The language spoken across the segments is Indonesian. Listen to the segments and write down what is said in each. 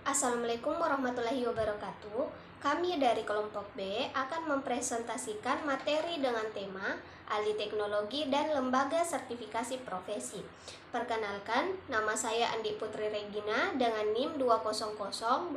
Assalamualaikum warahmatullahi wabarakatuh. Kami dari kelompok B akan mempresentasikan materi dengan tema Ahli Teknologi dan Lembaga Sertifikasi Profesi. Perkenalkan, nama saya Andi Putri Regina dengan NIM 20020150006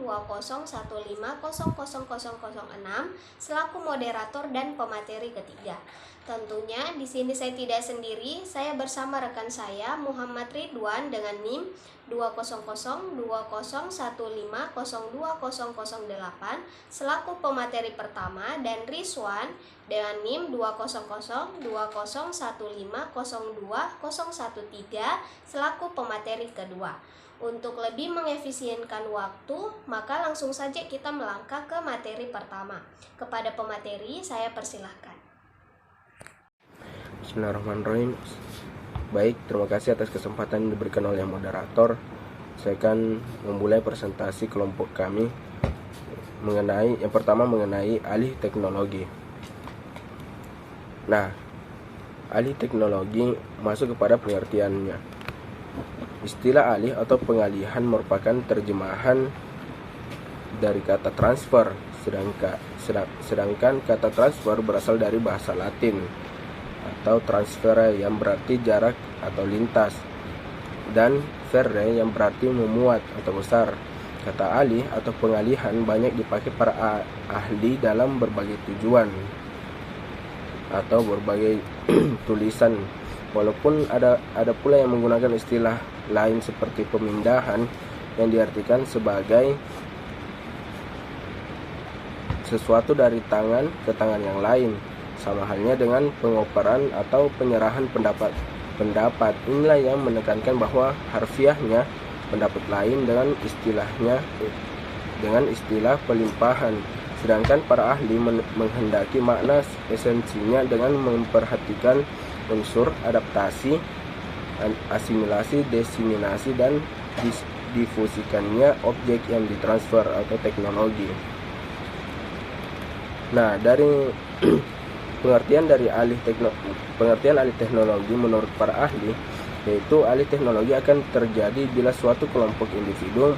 selaku moderator dan pemateri ketiga. Tentunya di sini saya tidak sendiri, saya bersama rekan saya Muhammad Ridwan dengan NIM 2002015020008 selaku pemateri pertama dan Rizwan dengan NIM 2002015020013 selaku pemateri kedua. Untuk lebih mengefisienkan waktu, maka langsung saja kita melangkah ke materi pertama. Kepada pemateri, saya persilahkan. Bismillahirrahmanirrahim. Baik, terima kasih atas kesempatan yang diberikan oleh moderator. Saya akan memulai presentasi kelompok kami yang pertama mengenai ahli teknologi. Nah, ahli teknologi masuk kepada pengertiannya. Istilah ahli atau pengalihan merupakan terjemahan dari kata transfer, sedangkan kata transfer berasal dari bahasa Latin atau transfere yang berarti jarak atau lintas, dan verre yang berarti memuat atau besar. Kata alih atau pengalihan banyak dipakai para ahli dalam berbagai tujuan atau berbagai tulisan, walaupun ada pula yang menggunakan istilah lain seperti pemindahan yang diartikan sebagai sesuatu dari tangan ke tangan yang lain. Sama halnya dengan pengoperan atau penyerahan pendapat. Inilah yang menekankan bahwa harfiahnya pendapat lain dengan istilah pelimpahan. Sedangkan para ahli menghendaki makna esensinya dengan memperhatikan unsur adaptasi, asimilasi, diseminasi, dan difusikannya objek yang ditransfer atau teknologi. Nah, dari pengertian ahli teknologi menurut para ahli, yaitu ahli teknologi akan terjadi bila suatu kelompok individu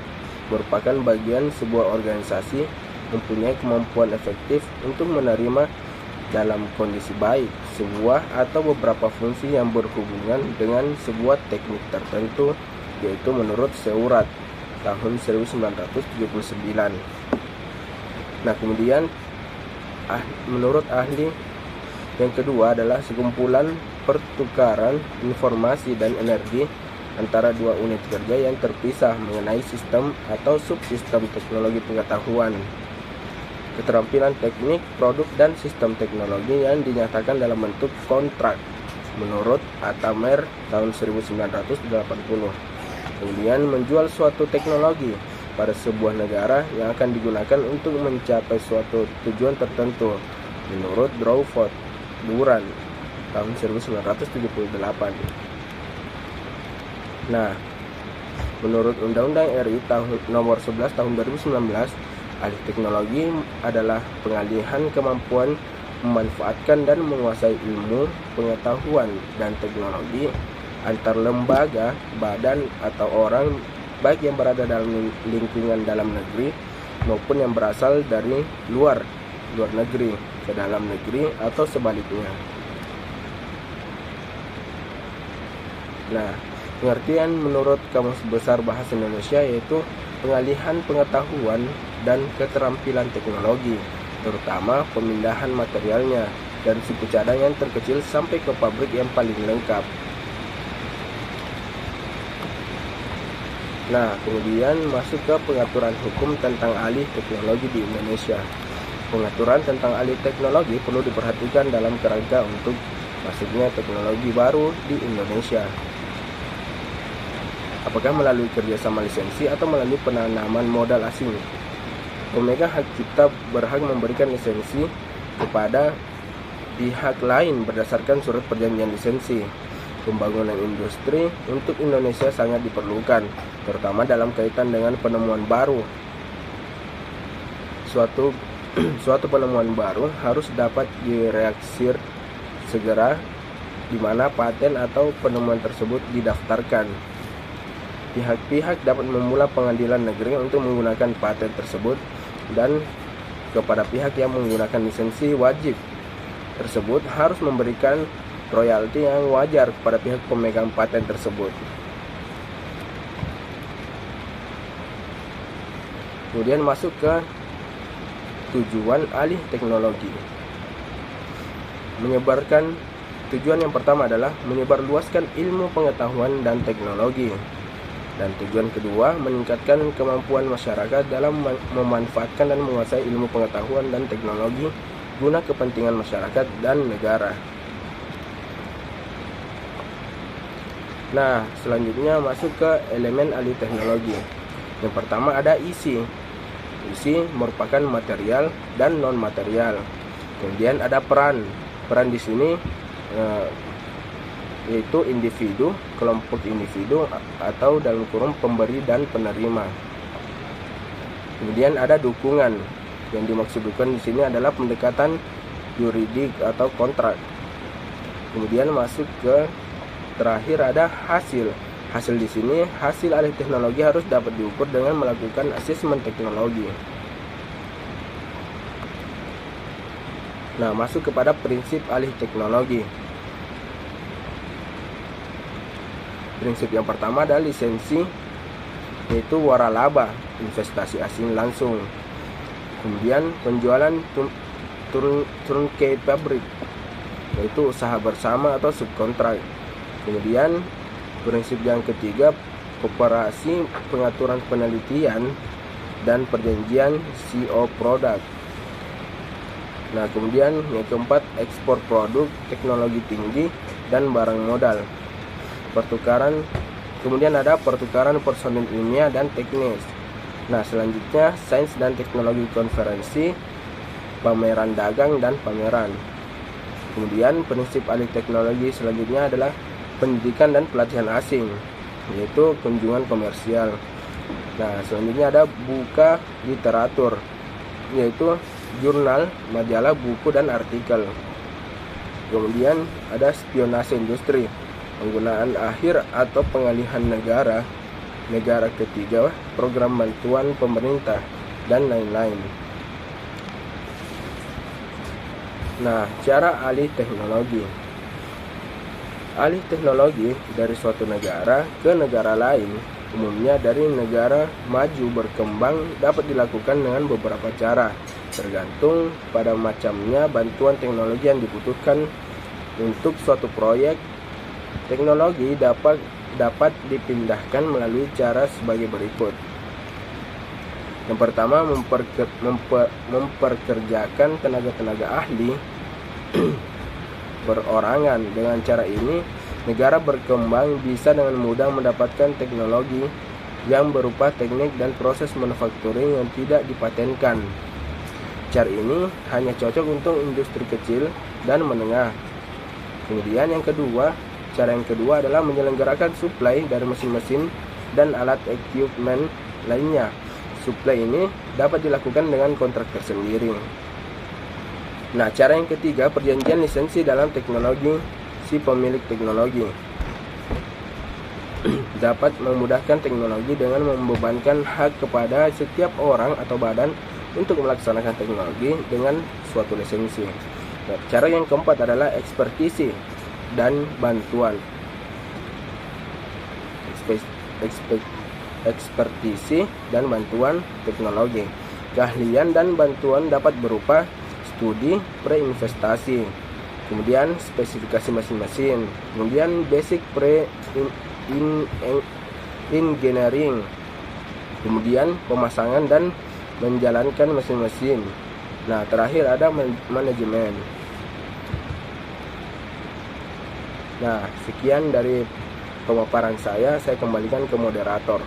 merupakan bagian sebuah organisasi mempunyai kemampuan efektif untuk menerima dalam kondisi baik sebuah atau beberapa fungsi yang berhubungan dengan sebuah teknik tertentu, yaitu menurut Seurat tahun 1979. Nah, kemudian menurut ahli yang kedua adalah sekumpulan pertukaran informasi dan energi antara dua unit kerja yang terpisah mengenai sistem atau subsistem teknologi pengetahuan, keterampilan teknik, produk, dan sistem teknologi yang dinyatakan dalam bentuk kontrak menurut Atamer tahun 1980. Kemudian menjual suatu teknologi pada sebuah negara yang akan digunakan untuk mencapai suatu tujuan tertentu menurut Drawford Buran tahun 1978. Nah, menurut Undang-Undang RI nomor 11 tahun 2019, ahli teknologi adalah pengalihan kemampuan memanfaatkan dan menguasai ilmu, pengetahuan, dan teknologi antar lembaga, badan, atau orang, baik yang berada dalam lingkungan dalam negeri maupun yang berasal dari luar negeri ke dalam negeri atau sebaliknya. Nah, pengertian menurut Kamus Besar Bahasa Indonesia yaitu pengalihan pengetahuan dan keterampilan teknologi, terutama pemindahan materialnya dari suku cadang yang terkecil sampai ke pabrik yang paling lengkap. Nah, kemudian masuk ke pengaturan hukum tentang ahli teknologi di Indonesia. Pengaturan tentang ahli teknologi perlu diperhatikan dalam kerangka untuk masuknya teknologi baru di Indonesia. Apakah melalui kerjasama lisensi atau melalui penanaman modal asing? Pemegang hak cipta berhak memberikan lisensi kepada pihak lain berdasarkan surat perjanjian lisensi. Pembangunan industri untuk Indonesia sangat diperlukan, terutama dalam kaitan dengan penemuan baru. Suatu penemuan baru harus dapat direaksir segera di mana paten atau penemuan tersebut didaftarkan. Pihak-pihak dapat memulai pengadilan negeri untuk menggunakan paten tersebut, dan kepada pihak yang menggunakan lisensi wajib tersebut harus memberikan royalti yang wajar kepada pihak pemegang paten tersebut. Kemudian masuk ke tujuan alih teknologi. Tujuan yang pertama adalah menyebarluaskan ilmu pengetahuan dan teknologi. Dan tujuan kedua, meningkatkan kemampuan masyarakat dalam memanfaatkan dan menguasai ilmu pengetahuan dan teknologi guna kepentingan masyarakat dan negara. Nah, selanjutnya masuk ke elemen alih teknologi. Yang pertama ada isi. Isi merupakan material dan non material. Kemudian ada peran. Peran di sini yaitu individu, kelompok individu atau dalam kurung pemberi dan penerima. Kemudian ada dukungan. Yang dimaksud dukungan di sini adalah pendekatan yuridik atau kontrak. Kemudian masuk ke terakhir ada hasil. Hasil di sini, hasil alih teknologi harus dapat diukur dengan melakukan asesmen teknologi. Nah, masuk kepada prinsip alih teknologi. Prinsip yang pertama adalah lisensi, yaitu waralaba, investasi asing langsung. Kemudian penjualan turnkey pabrik, yaitu usaha bersama atau subkontrak. Kemudian prinsip yang ketiga, koperasi pengaturan penelitian dan perjanjian CO produk. Nah, kemudian yang keempat, ekspor produk teknologi tinggi dan barang modal. Kemudian ada pertukaran personil ilmiah dan teknis. Nah, selanjutnya sains dan teknologi konferensi, pameran dagang dan pameran. Kemudian prinsip alih teknologi selanjutnya adalah pendidikan dan pelatihan asing, yaitu kunjungan komersial. Nah, selanjutnya ada buka literatur, yaitu jurnal, majalah, buku, dan artikel. Kemudian ada spionase industri, penggunaan akhir atau pengalihan negara ketiga, program bantuan pemerintah, dan lain-lain. Nah, cara alih teknologi. Alih teknologi dari suatu negara ke negara lain, umumnya dari negara maju berkembang, dapat dilakukan dengan beberapa cara, tergantung pada macamnya bantuan teknologi yang dibutuhkan untuk suatu proyek. Teknologi dapat dipindahkan melalui cara sebagai berikut. Yang pertama, memperkerjakan tenaga-tenaga ahli berorangan. Dengan cara ini, negara berkembang bisa dengan mudah mendapatkan teknologi yang berupa teknik dan proses manufacturing yang tidak dipatenkan. Cara ini hanya cocok untuk industri kecil dan menengah. Kemudian cara yang kedua adalah menyelenggarakan suplai dari mesin-mesin dan alat equipment lainnya. Suplai ini dapat dilakukan dengan kontrak tersendiri. Nah, cara yang ketiga, perjanjian lisensi dalam teknologi si pemilik teknologi. Dapat memudahkan teknologi dengan membebankan hak kepada setiap orang atau badan untuk melaksanakan teknologi dengan suatu lisensi. Nah, cara yang keempat adalah ekspertisi dan bantuan. Ekspertisi dan bantuan teknologi. Keahlian dan bantuan dapat berupa studi pre-investasi, kemudian spesifikasi mesin-mesin, kemudian basic pre-engineering, kemudian pemasangan dan menjalankan mesin-mesin. Nah, terakhir ada manajemen. Nah, sekian dari pemaparan saya kembalikan ke moderator.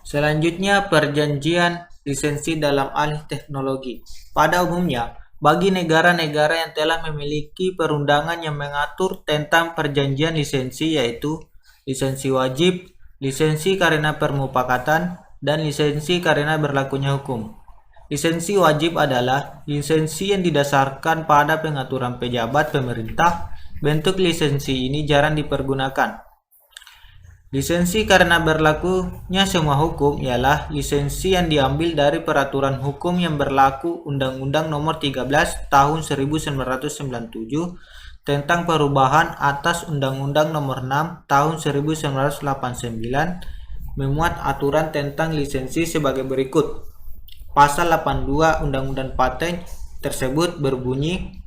Selanjutnya, perjanjian lisensi dalam alih teknologi. Pada umumnya, bagi negara-negara yang telah memiliki perundangan yang mengatur tentang perjanjian lisensi, yaitu lisensi wajib, lisensi karena permufakatan, dan lisensi karena berlakunya hukum. Lisensi wajib adalah lisensi yang didasarkan pada pengaturan pejabat pemerintah. Bentuk lisensi ini jarang dipergunakan. Lisensi karena berlakunya semua hukum ialah lisensi yang diambil dari peraturan hukum yang berlaku Undang-Undang Nomor 13 Tahun 1997 tentang perubahan atas Undang-Undang Nomor 6 Tahun 1989 memuat aturan tentang lisensi sebagai berikut. Pasal 82 Undang-Undang Paten tersebut berbunyi,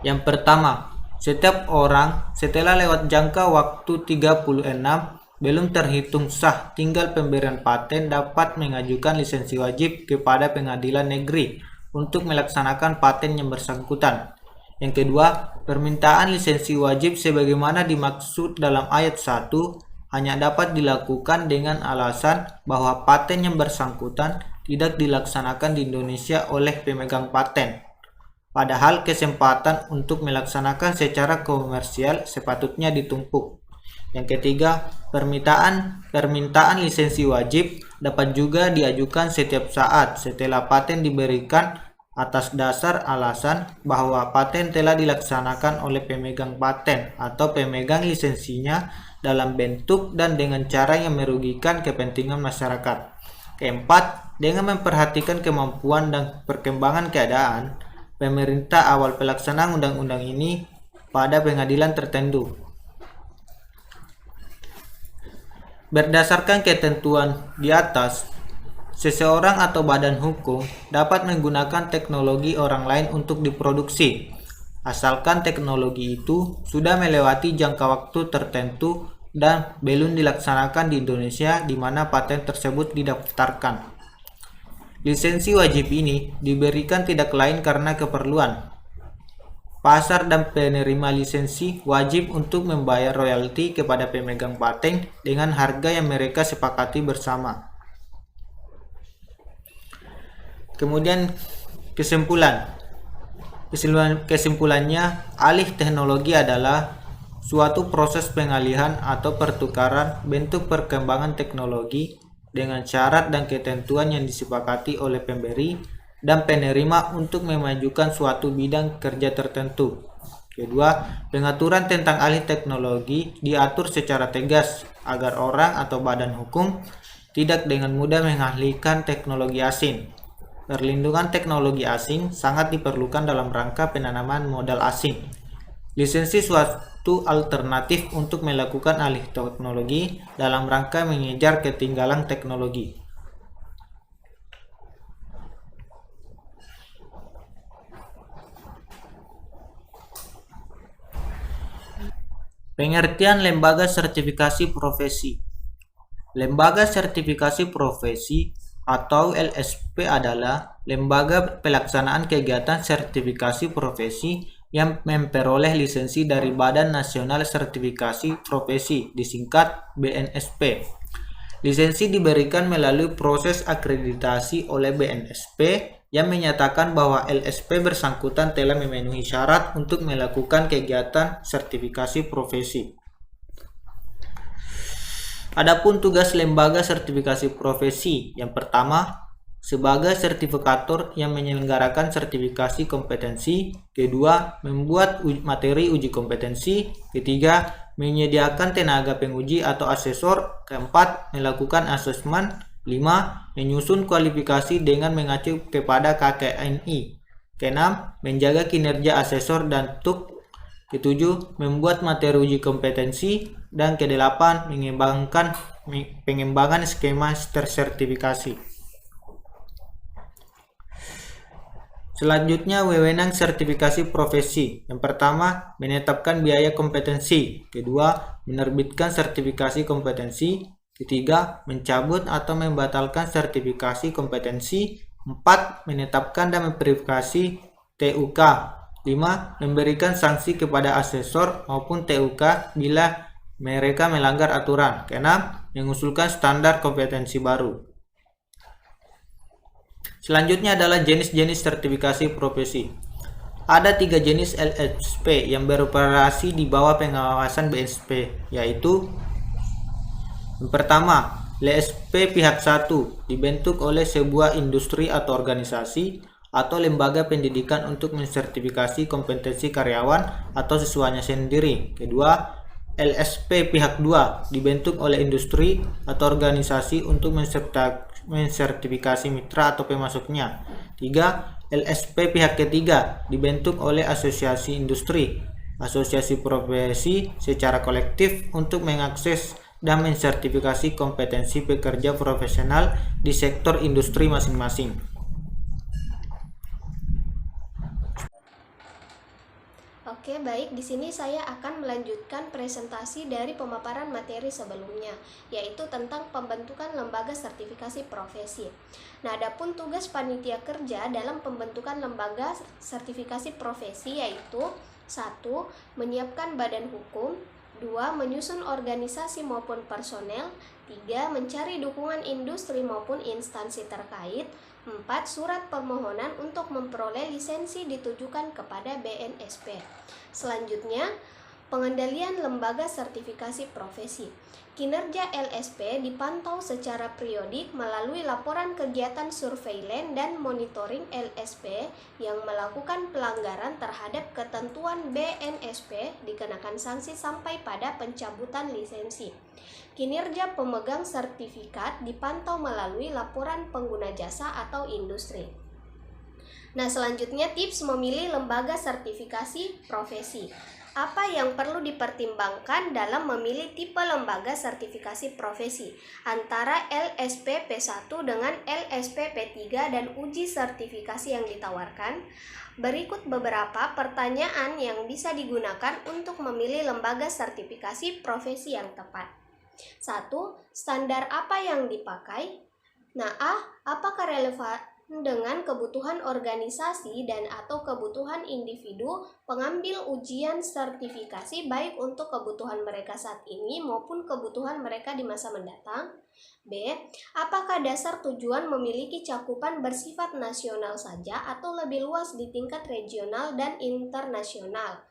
yang pertama, setiap orang setelah lewat jangka waktu 36 belum terhitung sah tinggal pemberian paten dapat mengajukan lisensi wajib kepada pengadilan negeri untuk melaksanakan paten yang bersangkutan. Yang kedua, permintaan lisensi wajib sebagaimana dimaksud dalam ayat 1 hanya dapat dilakukan dengan alasan bahwa paten yang bersangkutan tidak dilaksanakan di Indonesia oleh pemegang paten. Padahal kesempatan untuk melaksanakan secara komersial sepatutnya ditumpuk. Yang ketiga, permintaan lisensi wajib dapat juga diajukan setiap saat setelah paten diberikan atas dasar alasan bahwa paten telah dilaksanakan oleh pemegang paten atau pemegang lisensinya dalam bentuk dan dengan cara yang merugikan kepentingan masyarakat. Keempat, dengan memperhatikan kemampuan dan perkembangan keadaan, pemerintah awal pelaksanaan undang-undang ini pada pengadilan tertentu. Berdasarkan ketentuan di atas, seseorang atau badan hukum dapat menggunakan teknologi orang lain untuk diproduksi, asalkan teknologi itu sudah melewati jangka waktu tertentu dan belum dilaksanakan di Indonesia di mana paten tersebut didaftarkan. Lisensi wajib ini diberikan tidak lain karena keperluan pasar dan penerima lisensi wajib untuk membayar royalti kepada pemegang paten dengan harga yang mereka sepakati bersama. Kemudian kesimpulannya, alih teknologi adalah suatu proses pengalihan atau pertukaran bentuk perkembangan teknologi dengan syarat dan ketentuan yang disepakati oleh pemberi dan penerima untuk memajukan suatu bidang kerja tertentu. Kedua, pengaturan tentang alih teknologi diatur secara tegas agar orang atau badan hukum tidak dengan mudah mengalihkan teknologi asing. Perlindungan teknologi asing sangat diperlukan dalam rangka penanaman modal asing. Lisensi suatu alternatif untuk melakukan alih teknologi dalam rangka mengejar ketinggalan teknologi. Pengertian lembaga sertifikasi profesi. Lembaga sertifikasi profesi atau LSP adalah lembaga pelaksanaan kegiatan sertifikasi profesi yang memperoleh lisensi dari Badan Nasional Sertifikasi Profesi, disingkat BNSP. Lisensi diberikan melalui proses akreditasi oleh BNSP yang menyatakan bahwa LSP bersangkutan telah memenuhi syarat untuk melakukan kegiatan sertifikasi profesi. Adapun tugas lembaga sertifikasi profesi, yang pertama, sebagai sertifikator yang menyelenggarakan sertifikasi kompetensi. Kedua, membuat materi uji kompetensi. Ketiga, menyediakan tenaga penguji atau asesor. Keempat, melakukan asesmen. 5. Menyusun kualifikasi dengan mengacu kepada KKNI. Keenam, menjaga kinerja asesor dan TUK. Ketujuh, membuat materi uji kompetensi. Dan kedelapan, pengembangan skema tersertifikasi. Selanjutnya, wewenang sertifikasi profesi. Yang pertama, menetapkan biaya kompetensi. Kedua, menerbitkan sertifikasi kompetensi. Ketiga, mencabut atau membatalkan sertifikasi kompetensi. 4. Menetapkan dan memverifikasi TUK. 5. Memberikan sanksi kepada asesor maupun TUK bila mereka melanggar aturan. Keenam, mengusulkan standar kompetensi baru. Selanjutnya adalah jenis-jenis sertifikasi profesi. Ada 3 jenis LSP yang beroperasi di bawah pengawasan BNSP, yaitu yang pertama, LSP pihak 1 dibentuk oleh sebuah industri atau organisasi atau lembaga pendidikan untuk mensertifikasi kompetensi karyawan atau siswanya sendiri. Kedua, LSP pihak 2 dibentuk oleh industri atau organisasi untuk mensertifikasi mitra atau pemasoknya. 3. LSP pihak ketiga dibentuk oleh asosiasi industri, asosiasi profesi secara kolektif untuk mengakses dan mensertifikasi kompetensi pekerja profesional di sektor industri masing-masing. Oke, baik. Di sini saya akan melanjutkan presentasi dari pemaparan materi sebelumnya, yaitu tentang pembentukan lembaga sertifikasi profesi. Nah, adapun tugas panitia kerja dalam pembentukan lembaga sertifikasi profesi yaitu 1. Menyiapkan badan hukum, 2. Menyusun organisasi maupun personel, 3. Mencari dukungan industri maupun instansi terkait, 4. Surat permohonan untuk memperoleh lisensi ditujukan kepada BNSP. Selanjutnya, pengendalian lembaga sertifikasi profesi. Kinerja LSP dipantau secara periodik melalui laporan kegiatan surveilen dan monitoring LSP yang melakukan pelanggaran terhadap ketentuan BNSP dikenakan sanksi sampai pada pencabutan lisensi. Kinerja pemegang sertifikat dipantau melalui laporan pengguna jasa atau industri. Nah, selanjutnya tips memilih lembaga sertifikasi profesi. Apa yang perlu dipertimbangkan dalam memilih tipe lembaga sertifikasi profesi antara LSP P1 dengan LSP P3 dan uji sertifikasi yang ditawarkan? Berikut beberapa pertanyaan yang bisa digunakan untuk memilih lembaga sertifikasi profesi yang tepat. 1. Standar apa yang dipakai? Nah, apakah relevan dengan kebutuhan organisasi dan atau kebutuhan individu pengambil ujian sertifikasi baik untuk kebutuhan mereka saat ini maupun kebutuhan mereka di masa mendatang? B. Apakah dasar tujuan memiliki cakupan bersifat nasional saja atau lebih luas di tingkat regional dan internasional?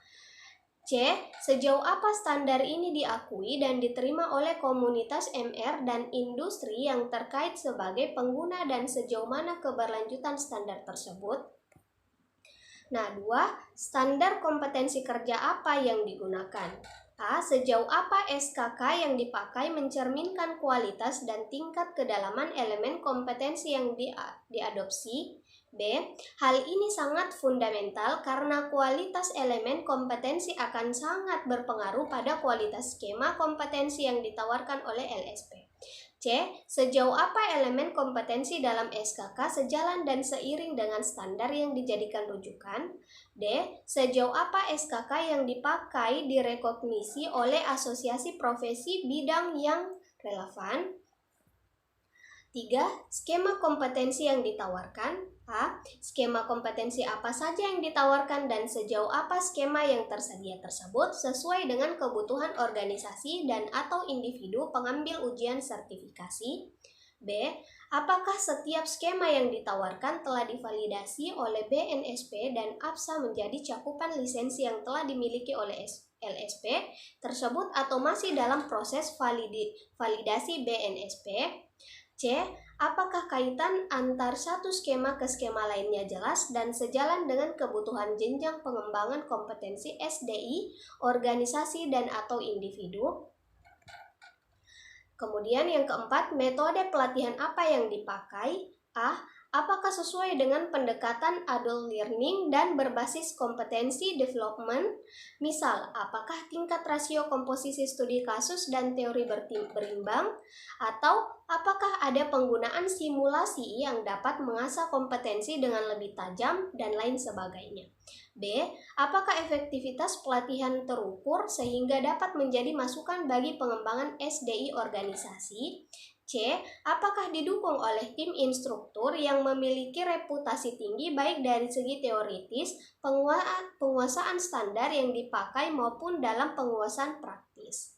C. Sejauh apa standar ini diakui dan diterima oleh komunitas MR dan industri yang terkait sebagai pengguna dan sejauh mana keberlanjutan standar tersebut? Nah, 2. Standar kompetensi kerja apa yang digunakan? A. Sejauh apa SKK yang dipakai mencerminkan kualitas dan tingkat kedalaman elemen kompetensi yang diadopsi? B. Hal ini sangat fundamental karena kualitas elemen kompetensi akan sangat berpengaruh pada kualitas skema kompetensi yang ditawarkan oleh LSP. C. Sejauh apa elemen kompetensi dalam SKK sejalan dan seiring dengan standar yang dijadikan rujukan? D. Sejauh apa SKK yang dipakai direkognisi oleh asosiasi profesi bidang yang relevan? 3. Skema kompetensi yang ditawarkan. A. Skema kompetensi apa saja yang ditawarkan dan sejauh apa skema yang tersedia tersebut sesuai dengan kebutuhan organisasi dan atau individu pengambil ujian sertifikasi. B. Apakah setiap skema yang ditawarkan telah divalidasi oleh BNSP dan APSA menjadi cakupan lisensi yang telah dimiliki oleh LSP tersebut atau masih dalam proses validasi BNSP? C. Apakah kaitan antar satu skema ke skema lainnya jelas dan sejalan dengan kebutuhan jenjang pengembangan kompetensi SDI, organisasi dan atau individu? Kemudian yang keempat, metode pelatihan apa yang dipakai? A. Apakah sesuai dengan pendekatan adult learning dan berbasis kompetensi development? Misal, apakah tingkat rasio komposisi studi kasus dan teori berimbang? Atau apakah ada penggunaan simulasi yang dapat mengasah kompetensi dengan lebih tajam dan lain sebagainya? B. Apakah efektivitas pelatihan terukur sehingga dapat menjadi masukan bagi pengembangan SDI organisasi? C. Apakah didukung oleh tim instruktur yang memiliki reputasi tinggi baik dari segi teoritis, penguasaan standar yang dipakai maupun dalam penguasaan praktis?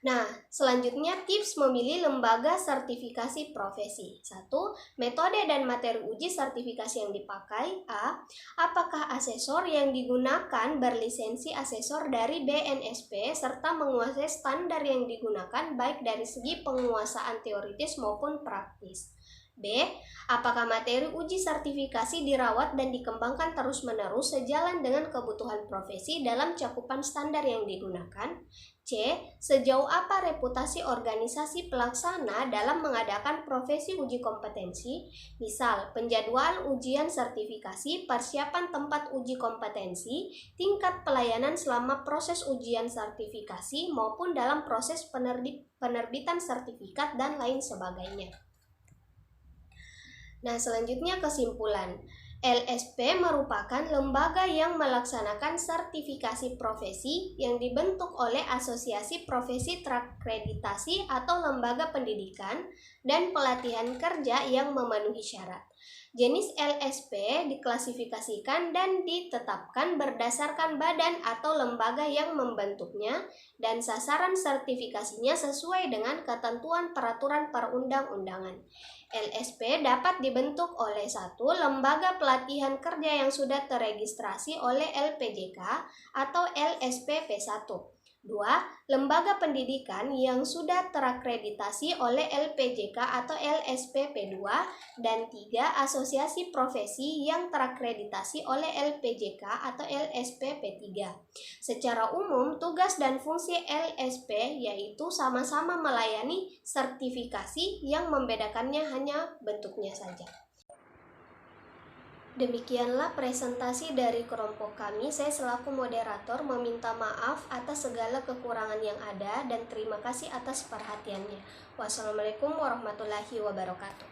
Nah, selanjutnya tips memilih lembaga sertifikasi profesi. 1. Metode dan materi uji sertifikasi yang dipakai. A. Apakah asesor yang digunakan berlisensi asesor dari BNSP serta menguasai standar yang digunakan baik dari segi penguasaan teoritis maupun praktis. B. Apakah materi uji sertifikasi dirawat dan dikembangkan terus-menerus sejalan dengan kebutuhan profesi dalam cakupan standar yang digunakan? C. Sejauh apa reputasi organisasi pelaksana dalam mengadakan profesi uji kompetensi, misal penjadwalan ujian sertifikasi, persiapan tempat uji kompetensi, tingkat pelayanan selama proses ujian sertifikasi maupun dalam proses penerbitan sertifikat dan lain sebagainya. Nah, selanjutnya kesimpulan. LSP merupakan lembaga yang melaksanakan sertifikasi profesi yang dibentuk oleh asosiasi profesi terakreditasi atau lembaga pendidikan dan pelatihan kerja yang memenuhi syarat. Jenis LSP diklasifikasikan dan ditetapkan berdasarkan badan atau lembaga yang membentuknya dan sasaran sertifikasinya sesuai dengan ketentuan peraturan perundang-undangan. LSP dapat dibentuk oleh 1. Lembaga pelatihan kerja yang sudah teregistrasi oleh LPJK atau LSP P1. 2. Lembaga pendidikan yang sudah terakreditasi oleh LPJK atau LSP P2. Dan 3. Asosiasi profesi yang terakreditasi oleh LPJK atau LSP P3. Secara umum, tugas dan fungsi LSP yaitu sama-sama melayani sertifikasi, yang membedakannya hanya bentuknya saja. Demikianlah presentasi dari kelompok kami. Saya selaku moderator meminta maaf atas segala kekurangan yang ada dan terima kasih atas perhatiannya. Wassalamualaikum warahmatullahi wabarakatuh.